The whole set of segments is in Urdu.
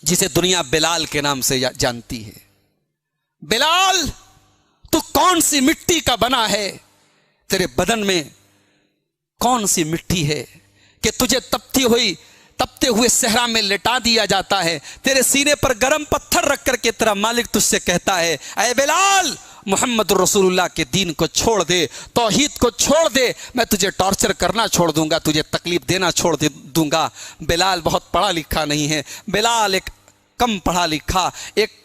جسے دنیا بلال کے نام سے جانتی ہے۔ بلال، تو کون سی مٹی کا بنا ہے؟ تیرے بدن میں کون سی مٹی ہے کہ تجھے تپتے ہوئے صحرا میں لٹا دیا جاتا ہے؟ تیرے سینے پر گرم پتھر رکھ کر کے تیرا مالک تجھ سے کہتا ہے اے بلال، محمد رسول اللہ کے دین کو چھوڑ دے، توحید کو چھوڑ دے، میں تجھے ٹارچر کرنا چھوڑ دوں گا، تجھے تکلیف دینا چھوڑ دوں گا۔ بلال بہت پڑھا لکھا نہیں ہے، بلال ایک کم پڑھا لکھا، ایک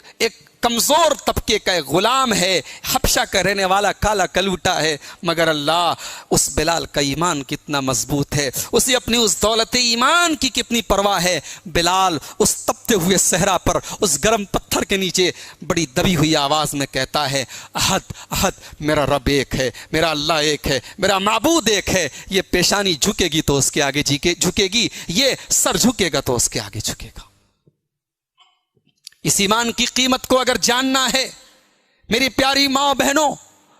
کمزور طبقے کا ایک غلام ہے، حبشہ کا رہنے والا کالا کلوٹا ہے، مگر اللہ، اس بلال کا ایمان کتنا مضبوط ہے، اسے اپنی اس دولت ایمان کی کتنی پرواہ ہے۔ بلال اس تپتے ہوئے صحرا پر اس گرم پتھر کے نیچے بڑی دبی ہوئی آواز میں کہتا ہے احد احد، میرا رب ایک ہے، میرا اللہ ایک ہے، میرا معبود ایک ہے۔ یہ پیشانی جھکے گی تو اس کے آگے جھکے گی، یہ سر جھکے گا تو اس کے آگے جھکے گا۔ اس ایمان کی قیمت کو اگر جاننا ہے میری پیاری ماں بہنوں،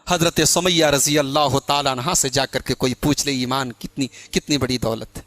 حضرت سمیہ رضی اللہ تعالیٰ عنہا سے جا کر کے کوئی پوچھ لے ایمان کتنی بڑی دولت ہے۔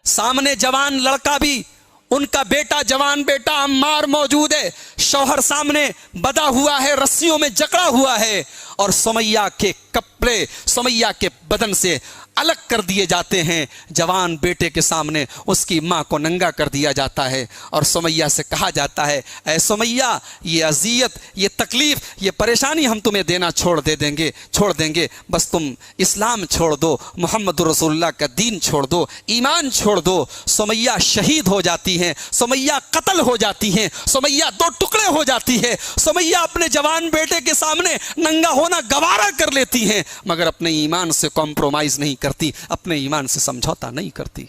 سامنے جوان لڑکا بھی، ان کا بیٹا، جوان بیٹا عمار موجود ہے، شوہر سامنے بدا ہوا ہے، رسیوں میں جکڑا ہوا ہے، اور سمیہ کے کپڑے سمیہ کے بدن سے الگ کر دیے جاتے ہیں۔ جوان بیٹے کے سامنے اس کی ماں کو ننگا کر دیا جاتا ہے، اور سمیہ سے کہا جاتا ہے اے سمیہ، یہ اذیت، یہ تکلیف، یہ پریشانی ہم تمہیں دینا چھوڑ دیں گے، بس تم اسلام چھوڑ دو، محمد رسول اللہ کا دین چھوڑ دو، ایمان چھوڑ دو۔ سمیہ شہید ہو جاتی ہیں، سمیہ قتل ہو جاتی ہیں، سمیہ دو ٹکڑے ہو جاتی ہے۔ سمیہ اپنے جوان بیٹے کے سامنے ننگا ہونا گوارا کر لیتی ہیں، مگر اپنے ایمان سے کمپرومائز نہیں کرتی، اپنے ایمان سے سمجھوتا نہیں کرتی۔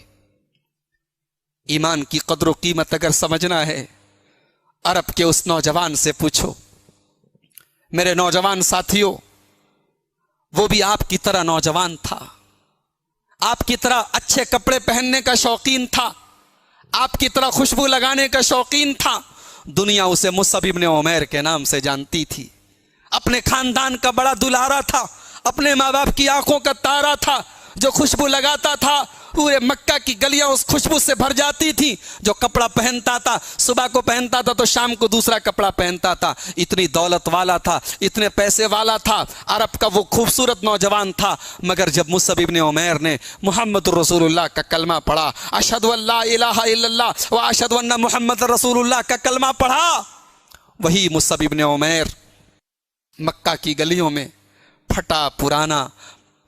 ایمان کی قدر و قیمت اگر سمجھنا ہے، عرب کے اس نوجوان سے پوچھو۔ میرے نوجوان ساتھیوں، وہ بھی آپ کی طرح نوجوان تھا، آپ کی طرح اچھے کپڑے پہننے کا شوقین تھا، آپ کی طرح خوشبو لگانے کا شوقین تھا۔ دنیا اسے مصعب ابن عمیر کے نام سے جانتی تھی، اپنے خاندان کا بڑا دلارا تھا، اپنے ماں باپ کی آنکھوں کا تارا تھا، جو خوشبو لگاتا تھا پورے مکہ کی گلیاں اس خوشبو سے بھر جاتی تھی، جو کپڑا پہنتا تھا صبح کو پہنتا تھا تو شام کو دوسرا کپڑا پہنتا تھا، اتنی دولت والا تھا، اتنے پیسے والا تھا، عرب کا وہ خوبصورت نوجوان تھا۔ مگر جب مصعب ابن عمیر نے محمد رسول اللہ کا کلمہ پڑھا، اشہد ان لا الہ الا اللہ و اشہد ان محمد رسول اللہ کا کلمہ پڑھا، وہی مصعب ابن عمیر مکہ کی گلیوں میں پھٹا پرانا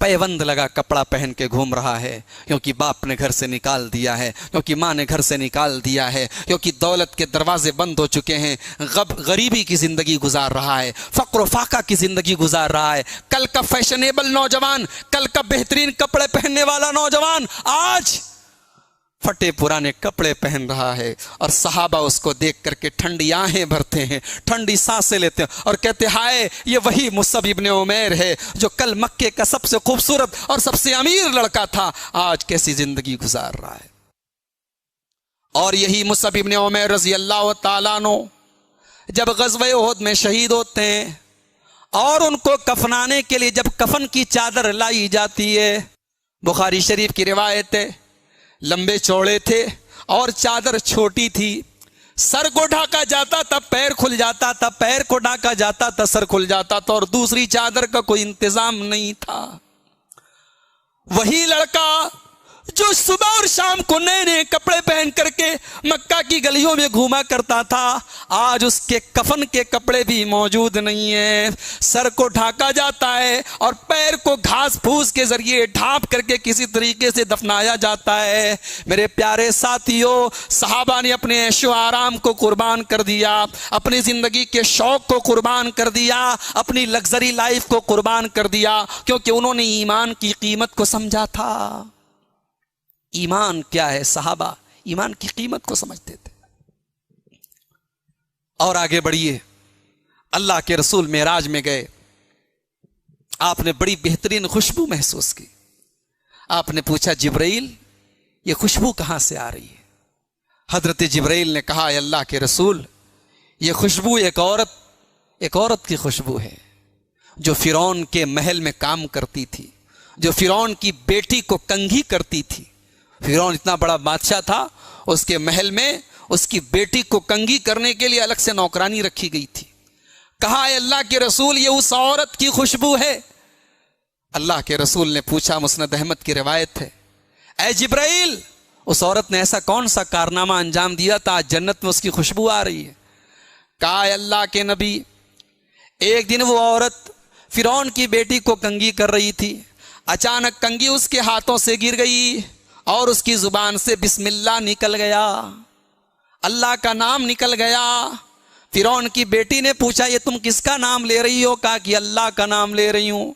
پیوند لگا کپڑا پہن کے گھوم رہا ہے، کیونکہ باپ نے گھر سے نکال دیا ہے، کیونکہ ماں نے گھر سے نکال دیا ہے، کیونکہ دولت کے دروازے بند ہو چکے ہیں، غریبی کی زندگی گزار رہا ہے، فقر و فاقہ کی زندگی گزار رہا ہے۔ کل کا فیشنیبل نوجوان، کل کا بہترین کپڑے پہننے والا نوجوان آج پھٹے پرانے کپڑے پہن رہا ہے، اور صحابہ اس کو دیکھ کر کے ٹھنڈی آہیں بھرتے ہیں، ٹھنڈی سانسیں لیتے ہیں، اور کہتے ہائے، یہ وہی مصعب ابن عمیر ہے جو کل مکے کا سب سے خوبصورت اور سب سے امیر لڑکا تھا، آج کیسی زندگی گزار رہا ہے۔ اور یہی مصعب ابن عمیر رضی اللہ تعالیٰ عنہ جب غزوہ احد میں شہید ہوتے ہیں، اور ان کو کفنانے کے لیے جب کفن کی چادر لائی جاتی ہے، بخاری شریف کی روایت ہے، لمبے چوڑے تھے اور چادر چھوٹی تھی، سر کو ڈھاکا جاتا تھا پیر کھل جاتا تھا، پیر کو ڈھاکا جاتا تھا سر کھل جاتا تھا، اور دوسری چادر کا کوئی انتظام نہیں تھا۔ وہی لڑکا جو صبح اور شام کو نئے نئے کپڑے پہن کر کے مکہ کی گلیوں میں گھوما کرتا تھا، آج اس کے کفن کے کپڑے بھی موجود نہیں ہیں، سر کو ڈھاکا جاتا ہے اور پیر کو گھاس پھوس کے ذریعے ڈھانپ کر کے کسی طریقے سے دفنایا جاتا ہے۔ میرے پیارے ساتھیوں، صحابہ نے اپنے عیش و آرام کو قربان کر دیا، اپنی زندگی کے شوق کو قربان کر دیا، اپنی لگژری لائف کو قربان کر دیا، کیونکہ انہوں نے ایمان کی قیمت کو سمجھا تھا۔ ایمان کیا ہے؟ صحابہ ایمان کی قیمت کو سمجھتے تھے۔ اور آگے بڑھیے، اللہ کے رسول معراج میں گئے، آپ نے بڑی بہترین خوشبو محسوس کی، آپ نے پوچھا جبرائیل یہ خوشبو کہاں سے آ رہی ہے؟ حضرت جبرائیل نے کہا اے اللہ کے رسول، یہ خوشبو ایک عورت کی خوشبو ہے جو فرعون کے محل میں کام کرتی تھی، جو فرعون کی بیٹی کو کنگھی کرتی تھی۔ فرعون اتنا بڑا بادشاہ تھا، اس کے محل میں اس کی بیٹی کو کنگھی کرنے کے لیے الگ سے نوکرانی رکھی گئی تھی. کہا اے اللہ کے رسول یہ اس عورت کی خوشبو ہے. اللہ کے رسول نے پوچھا, مسند احمد کی روایت ہے, اے جبرائیل اس عورت نے ایسا کون سا کارنامہ انجام دیا تھا آج جنت میں اس کی خوشبو آ رہی ہے؟ کہا اے اللہ کے نبی, ایک دن وہ عورت فرعون کی بیٹی کو کنگھی کر رہی تھی. اچانک کنگھی اس کے ہاتھوں سے گر گئی اور اس کی زبان سے بسم اللہ نکل گیا, اللہ کا نام نکل گیا. فرعون کی بیٹی نے پوچھا یہ تم کس کا نام لے رہی ہو؟ کہا کہ اللہ کا نام لے رہی ہوں.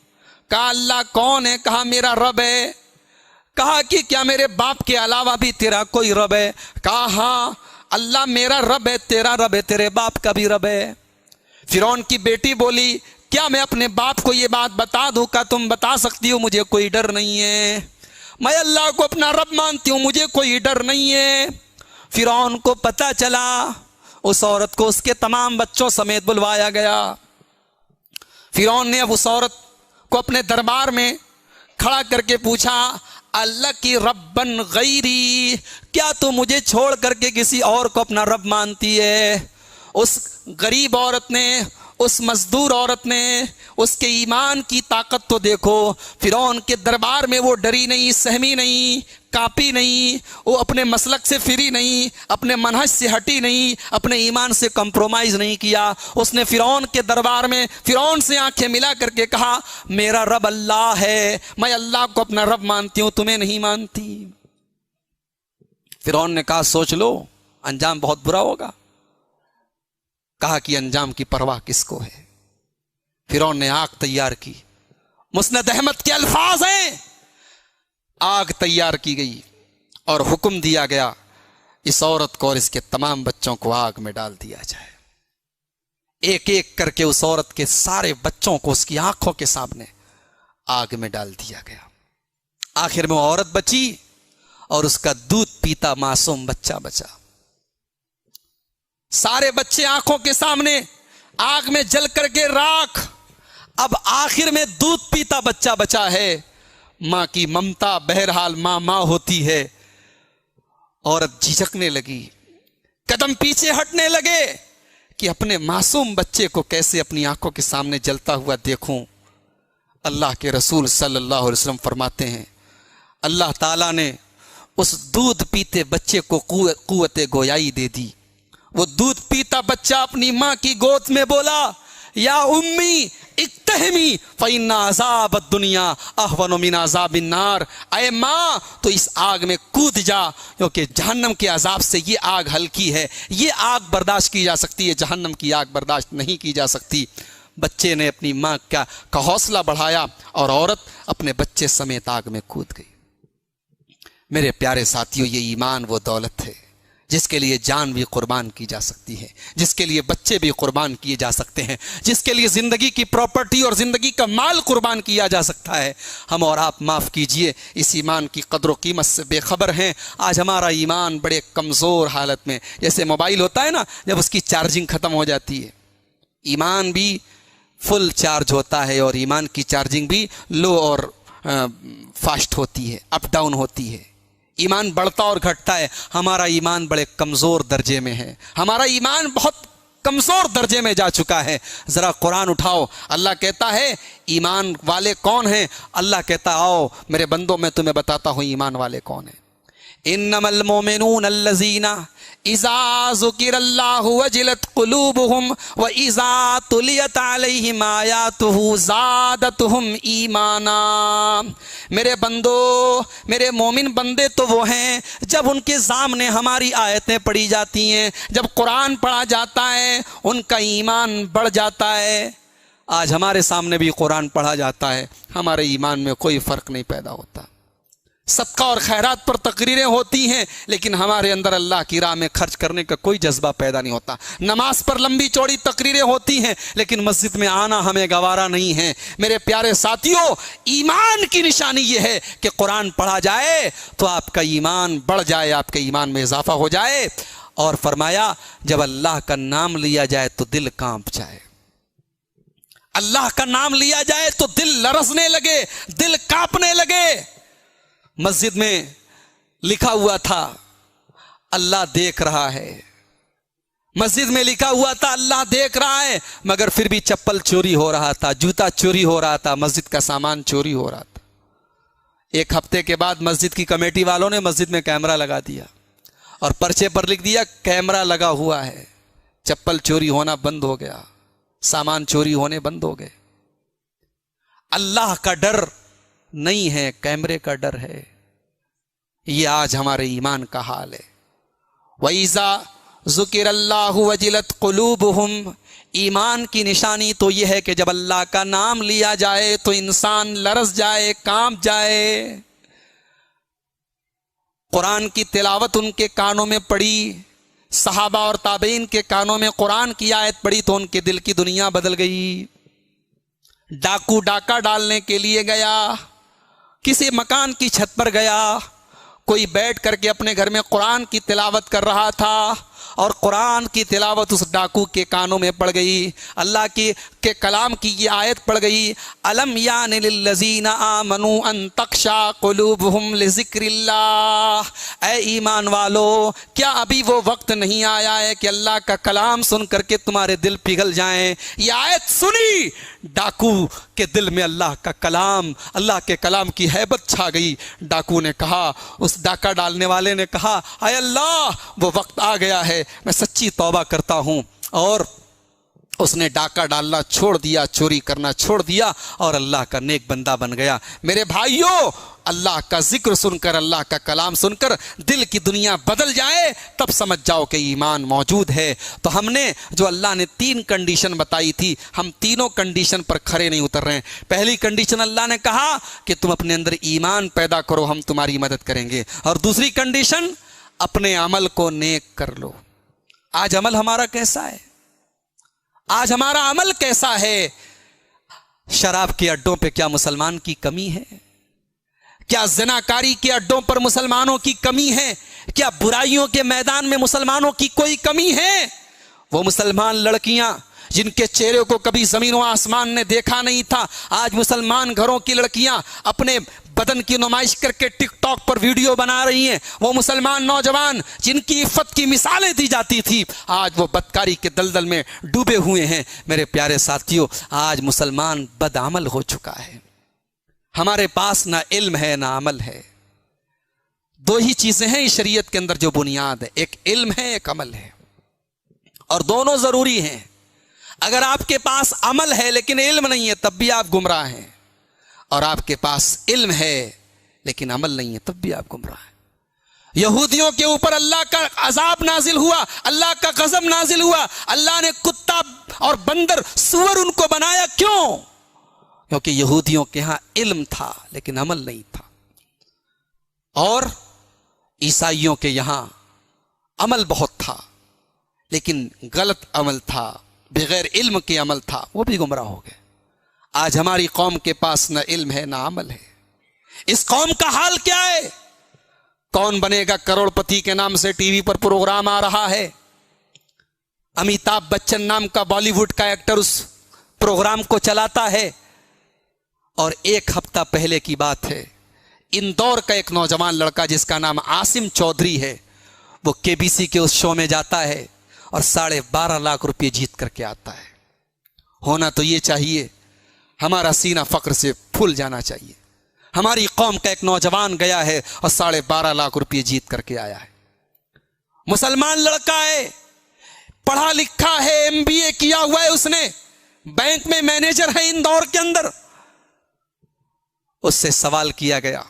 کہا اللہ کون ہے؟ کہا میرا رب ہے. کہا کہ کیا میرے باپ کے علاوہ بھی تیرا کوئی رب ہے؟ کہا ہاں اللہ میرا رب ہے, تیرا رب ہے, تیرے باپ کا بھی رب ہے. فرعون کی بیٹی بولی کیا میں اپنے باپ کو یہ بات بتا دوں؟ کا تم بتا سکتی ہو, مجھے کوئی ڈر نہیں ہے, میں اللہ کو اپنا رب مانتی ہوں, مجھے کوئی ڈر نہیں ہے. فرعون کو پتا چلا, اس عورت کو اس کے تمام بچوں سمیت بلوایا گیا. فرعون نے اب اس عورت کو اپنے دربار میں کھڑا کر کے پوچھا اللہ کی ربن غیری, کیا تو مجھے چھوڑ کر کے کسی اور کو اپنا رب مانتی ہے؟ اس غریب عورت نے, اس مزدور عورت نے اس کے ایمان کی طاقت تو دیکھو. فرعون کے دربار میں وہ ڈری نہیں, سہمی نہیں, کاپی نہیں, وہ اپنے مسلک سے فری نہیں, اپنے منہج سے ہٹی نہیں, اپنے ایمان سے کمپرومائز نہیں کیا. اس نے فرعون کے دربار میں فرعون سے آنکھیں ملا کر کے کہا میرا رب اللہ ہے, میں اللہ کو اپنا رب مانتی ہوں, تمہیں نہیں مانتی. فرعون نے کہا سوچ لو انجام بہت برا ہوگا. کہا کہ انجام کی پرواہ کس کو ہے؟ فرعون نے آگ تیار کی. مسند احمد کے الفاظ ہیں, آگ تیار کی گئی اور حکم دیا گیا اس عورت کو اور اس کے تمام بچوں کو آگ میں ڈال دیا جائے. ایک ایک کر کے اس عورت کے سارے بچوں کو اس کی آنکھوں کے سامنے آگ میں ڈال دیا گیا. آخر میں وہ عورت بچی اور اس کا دودھ پیتا معصوم بچہ بچا. سارے بچے آنکھوں کے سامنے آگ میں جل کر کے راکھ. اب آخر میں دودھ پیتا بچہ بچا ہے. ماں کی ممتا, بہرحال ماں ہوتی ہے. عورت جھجکنے لگی, قدم پیچھے ہٹنے لگے کہ اپنے معصوم بچے کو کیسے اپنی آنکھوں کے سامنے جلتا ہوا دیکھوں. اللہ کے رسول صلی اللہ علیہ وسلم فرماتے ہیں اللہ تعالیٰ نے اس دودھ پیتے بچے کو قوت گویائی دے دی. وہ دودھ پیتا بچہ اپنی ماں کی گود میں بولا یا امی اقتحمی فإن عذاب الدنیا اہون من عذاب النار, اے ماں تو اس آگ میں کود جا کیونکہ جہنم کے عذاب سے یہ آگ ہلکی ہے, یہ آگ برداشت کی جا سکتی ہے, جہنم کی آگ برداشت نہیں کی جا سکتی. بچے نے اپنی ماں کا حوصلہ بڑھایا اور عورت اپنے بچے سمیت آگ میں کود گئی. میرے پیارے ساتھیوں, یہ ایمان وہ دولت ہے جس کے لیے جان بھی قربان کی جا سکتی ہے, جس کے لیے بچے بھی قربان کیے جا سکتے ہیں, جس کے لیے زندگی کی پراپرٹی اور زندگی کا مال قربان کیا جا سکتا ہے. ہم اور آپ معاف کیجئے اس ایمان کی قدر و قیمت سے بے خبر ہیں. آج ہمارا ایمان بڑے کمزور حالت میں, جیسے موبائل ہوتا ہے نا, جب اس کی چارجنگ ختم ہو جاتی ہے, ایمان بھی فل چارج ہوتا ہے اور ایمان کی چارجنگ بھی لو اور فاسٹ ہوتی ہے, اپ ڈاؤن ہوتی ہے. ایمان بڑھتا اور گھٹتا ہے. ہمارا ایمان بڑے کمزور درجے میں ہے, ہمارا ایمان بہت کمزور درجے میں جا چکا ہے. ذرا قرآن اٹھاؤ, اللہ کہتا ہے ایمان والے کون ہیں؟ اللہ کہتا آؤ میرے بندوں میں تمہیں بتاتا ہوں ایمان والے کون ہیں. انما المؤمنون الذین اذا ذکر اللہ وجلت قلوبہم واذا تلیت علیہم آیاتہ زادتہم ایمانا. میرے بندو, میرے مومن بندے تو وہ ہیں جب ان کے سامنے ہماری آیتیں پڑھی جاتی ہیں, جب قرآن پڑھا جاتا ہے ان کا ایمان بڑھ جاتا ہے. آج ہمارے سامنے بھی قرآن پڑھا جاتا ہے, ہمارے ایمان میں کوئی فرق نہیں پیدا ہوتا. صدقہ اور خیرات پر تقریریں ہوتی ہیں لیکن ہمارے اندر اللہ کی راہ میں خرچ کرنے کا کوئی جذبہ پیدا نہیں ہوتا. نماز پر لمبی چوڑی تقریریں ہوتی ہیں لیکن مسجد میں آنا ہمیں گوارا نہیں ہے. میرے پیارے ساتھیوں, ایمان کی نشانی یہ ہے کہ قرآن پڑھا جائے تو آپ کا ایمان بڑھ جائے, آپ کے ایمان میں اضافہ ہو جائے. اور فرمایا جب اللہ کا نام لیا جائے تو دل کانپ جائے, اللہ کا نام لیا جائے تو دل لرزنے لگے, دل کانپنے لگے. مسجد میں لکھا ہوا تھا اللہ دیکھ رہا ہے. مسجد میں لکھا ہوا تھا اللہ دیکھ رہا ہے، مگر پھر بھی چپل چوری ہو رہا تھا، جوتا چوری ہو رہا تھا، مسجد کا سامان چوری ہو رہا تھا. ایک ہفتے کے بعد مسجد کی کمیٹی والوں نے مسجد میں کیمرہ لگا دیا اور پرچے پر لکھ دیا کیمرہ لگا ہوا ہے. چپل چوری ہونا بند ہو گیا، سامان چوری ہونے بند ہو گئے. اللہ کا ڈر نہیں ہے، کیمرے کا ڈر ہے. یہ آج ہمارے ایمان کا حال ہے. وَإِذَا ذکر اللہ وجلت قلوبہم، ایمان کی نشانی تو یہ ہے کہ جب اللہ کا نام لیا جائے تو انسان لرز جائے، کانپ جائے. قرآن کی تلاوت ان کے کانوں میں پڑی، صحابہ اور تابعین کے کانوں میں قرآن کی آیت پڑی تو ان کے دل کی دنیا بدل گئی. ڈاکو ڈاکہ ڈالنے کے لیے گیا، کسی مکان کی چھت پر گیا، کوئی بیٹھ کر کے اپنے گھر میں قرآن کی تلاوت کر رہا تھا اور قرآن کی تلاوت اس ڈاکو کے کانوں میں پڑ گئی. اللہ کے کلام کی یہ آیت پڑ گئی، الم یان للذین آمنوا ان تخشع قلوبہم لذکر اللہ. اے ایمان والو، کیا ابھی وہ وقت نہیں آیا ہے کہ اللہ کا کلام سن کر کے تمہارے دل پگھل جائیں؟ یہ آیت سنی، ڈاکو کے دل میں اللہ کا کلام، اللہ کے کلام کی ہیبت چھا گئی. ڈاکو نے کہا، اس ڈاکہ ڈالنے والے نے کہا، اے اللہ وہ وقت آ گیا ہے، میں سچی توبہ کرتا ہوں. اور اس نے ڈاکہ ڈالنا چھوڑ دیا، چوری کرنا چھوڑ دیا اور اللہ کا نیک بندہ بن گیا. میرے بھائیوں، اللہ کا ذکر سن کر، اللہ کا کلام سن کر دل کی دنیا بدل جائے تب سمجھ جاؤ کہ ایمان موجود ہے. تو ہم نے جو اللہ نے 3 کنڈیشن بتائی تھی، ہم تینوں کنڈیشن پر کھڑے نہیں اتر رہے ہیں. پہلی کنڈیشن اللہ نے کہا کہ تم اپنے اندر ایمان پیدا کرو، ہم تمہاری مدد کریں گے. اور دوسری کنڈیشن، اپنے عمل کو نیک کر لو. آج عمل ہمارا کیسا ہے؟ آج ہمارا عمل کیسا ہے؟ شراب کے اڈوں پہ کیا مسلمان کی کمی ہے؟ کیا زناکاری کے اڈوں پر مسلمانوں کی کمی ہے؟ کیا برائیوں کے میدان میں مسلمانوں کی کوئی کمی ہے؟ وہ مسلمان لڑکیاں جن کے چہرے کو کبھی زمین و آسمان نے دیکھا نہیں تھا، آج مسلمان گھروں کی لڑکیاں اپنے بدن کی نمائش کر کے ٹک ٹاک پر ویڈیو بنا رہی ہیں. وہ مسلمان نوجوان جن کی عفت کی مثالیں دی جاتی تھی، آج وہ بدکاری کے دلدل میں ڈوبے ہوئے ہیں. میرے پیارے ساتھیوں، آج مسلمان بدعمل ہو چکا ہے. ہمارے پاس نہ علم ہے نہ عمل ہے. 2 ہی چیزیں ہیں اس شریعت کے اندر جو بنیاد ہے، ایک علم ہے، ایک عمل ہے، اور دونوں ضروری ہیں. اگر آپ کے پاس عمل ہے لیکن علم نہیں ہے تب بھی آپ گمراہ ہیں، اور آپ کے پاس علم ہے لیکن عمل نہیں ہے تب بھی آپ گمراہ ہیں. یہودیوں کے اوپر اللہ کا عذاب نازل ہوا، اللہ کا غضب نازل ہوا. اللہ نے کتا اور بندر، سور ان کو بنایا. کیوں؟ کیونکہ یہودیوں کے ہاں علم تھا لیکن عمل نہیں تھا، اور عیسائیوں کے یہاں عمل بہت تھا لیکن غلط عمل تھا، بغیر علم کے عمل تھا، وہ بھی گمراہ ہو گئے. آج ہماری قوم کے پاس نہ علم ہے نہ عمل ہے. اس قوم کا حال کیا ہے؟ کون بنے گا کروڑ پتی کے نام سے ٹی وی پر پروگرام آ رہا ہے. امیتابھ بچن نام کا بالی ووڈ کا ایکٹر اس پروگرام کو چلاتا ہے. اور 1 ہفتہ پہلے کی بات ہے، اندور کا ایک نوجوان لڑکا جس کا نام عاصم چودھری ہے، وہ KBC کے اس شو میں جاتا ہے اور 12.5 لاکھ روپے جیت کر کے آتا ہے. ہونا تو یہ چاہیے، ہمارا سینہ فخر سے پھول جانا چاہیے. ہماری قوم کا ایک نوجوان گیا ہے اور 12.5 لاکھ روپے جیت کر کے آیا ہے. مسلمان لڑکا ہے، پڑھا لکھا ہے، MBA کیا ہوا ہے، اس نے بینک میں مینیجر ہے اندور کے اندر. اس سے سوال کیا گیا،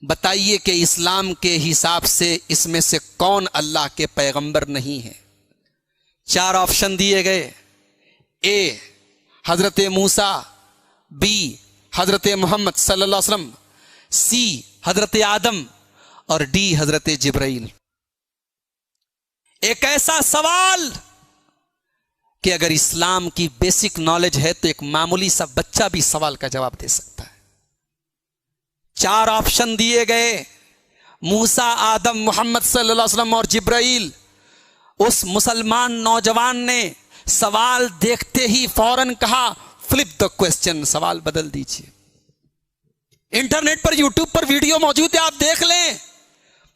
بتائیے کہ اسلام کے حساب سے اس میں سے کون اللہ کے پیغمبر نہیں ہے؟ 4 آپشن دیے گئے. A حضرت موسیٰ، B حضرت محمد صلی اللہ علیہ وسلم، C حضرت آدم، اور D حضرت جبرائیل. ایک ایسا سوال کہ اگر اسلام کی بیسک نالج ہے تو ایک معمولی سا بچہ بھی سوال کا جواب دے سکتا ہے. 4 آپشن دیے گئے، موسیٰ، آدم، محمد صلی اللہ علیہ وسلم اور جبرائیل. اس مسلمان نوجوان نے سوال دیکھتے ہی فوراً کہا، فلپ دا کوسچن، سوال بدل دیجیے. انٹرنیٹ پر، یوٹیوب پر ویڈیو موجود ہے، آپ دیکھ لیں.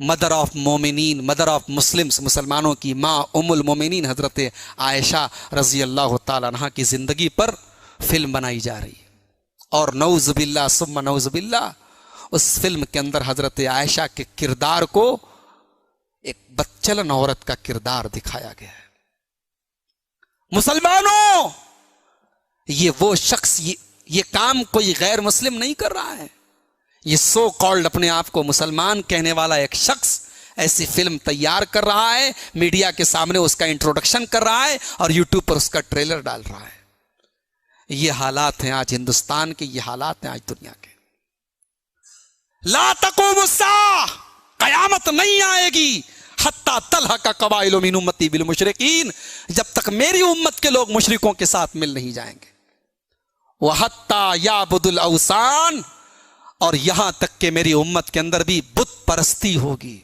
مدر آف مومنین، مدر آف مسلمس، مسلمانوں کی ماں، ام المومنین حضرت عائشہ رضی اللہ تعالیٰ عنہ کی زندگی پر فلم بنائی جا رہی ہے، اور نعوذ باللہ ثم نعوذ باللہ اس فلم کے اندر حضرت عائشہ کے کردار کو ایک بدچلن عورت کا کردار دکھایا گیا ہے۔ مسلمانوں، یہ وہ شخص، یہ کام کوئی غیر مسلم نہیں کر رہا ہے، یہ سو کالڈ اپنے آپ کو مسلمان کہنے والا ایک شخص ایسی فلم تیار کر رہا ہے، میڈیا کے سامنے اس کا انٹروڈکشن کر رہا ہے اور یوٹیوب پر اس کا ٹریلر ڈال رہا ہے۔ یہ حالات ہیں آج ہندوستان کے، یہ حالات ہیں آج دنیا کے۔ لا تقوم الساعہ، قیامت نہیں آئے گی حتی تلحق قبائل من امتی بالمشرکین، جب تک میری امت کے لوگ مشرکوں کے ساتھ مل نہیں جائیں گے۔ وحتی یعبد الاوثان، اور یہاں تک کہ میری امت کے اندر بھی بت پرستی ہوگی۔